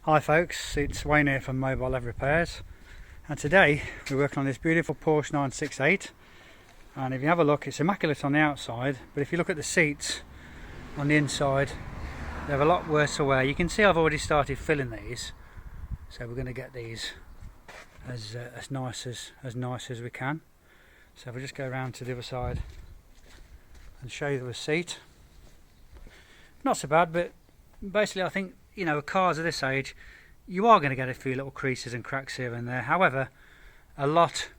Hi folks, it's Wayne here from Mobile Leather Repairs, and today we're working on this beautiful Porsche 968. And if you have a look, it's immaculate on the outside, but if you look at the seats on the inside, they have a lot worse wear. You can see I've already started filling these, so we're going to get these as nice as we can. So if we just go around to the other side and show you the seat, not so bad, but basically I think, you know, cars of this age, you are going to get a few little creases and cracks here and there. However, a lot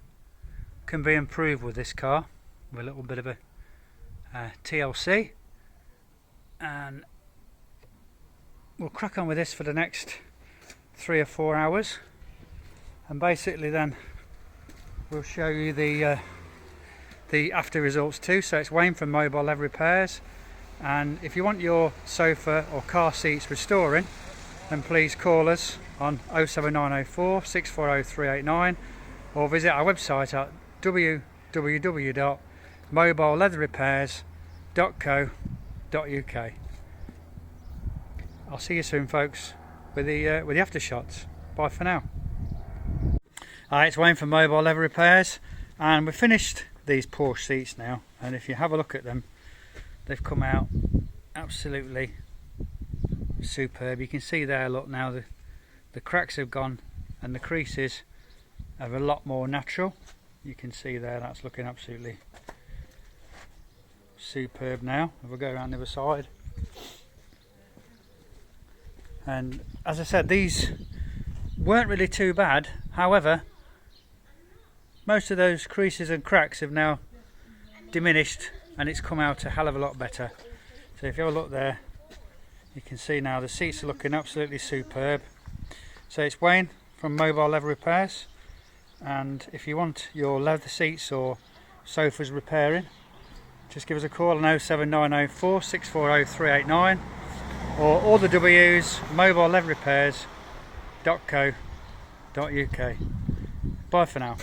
can be improved with this car with a little bit of a TLC, and we'll crack on with this for the next 3 or 4 hours, and basically then we'll show you the after results too. So it's Wayne from Mobile Leather Repairs. And if you want your sofa or car seats restoring, then please call us on 07904 640 389 or visit our website at www.mobileleatherrepairs.co.uk. I'll see you soon folks with the after shots. Bye for now. Hi, it's Wayne from Mobile Leather Repairs, and we've finished these Porsche seats now, and if you have a look at them, they've come out absolutely superb. You can see there, look, now the cracks have gone and the creases are a lot more natural. You can see there, that's looking absolutely superb now. If we go around the other side, and as I said, these weren't really too bad. However, most of those creases and cracks have now diminished, and it's come out a hell of a lot better. So if you have a look there, you can see now the seats are looking absolutely superb. So it's Wayne from Mobile Leather Repairs, and if you want your leather seats or sofas repairing, just give us a call on 07904 640 389 or all the W's, mobileleatherrepairs.co.uk. Bye for now.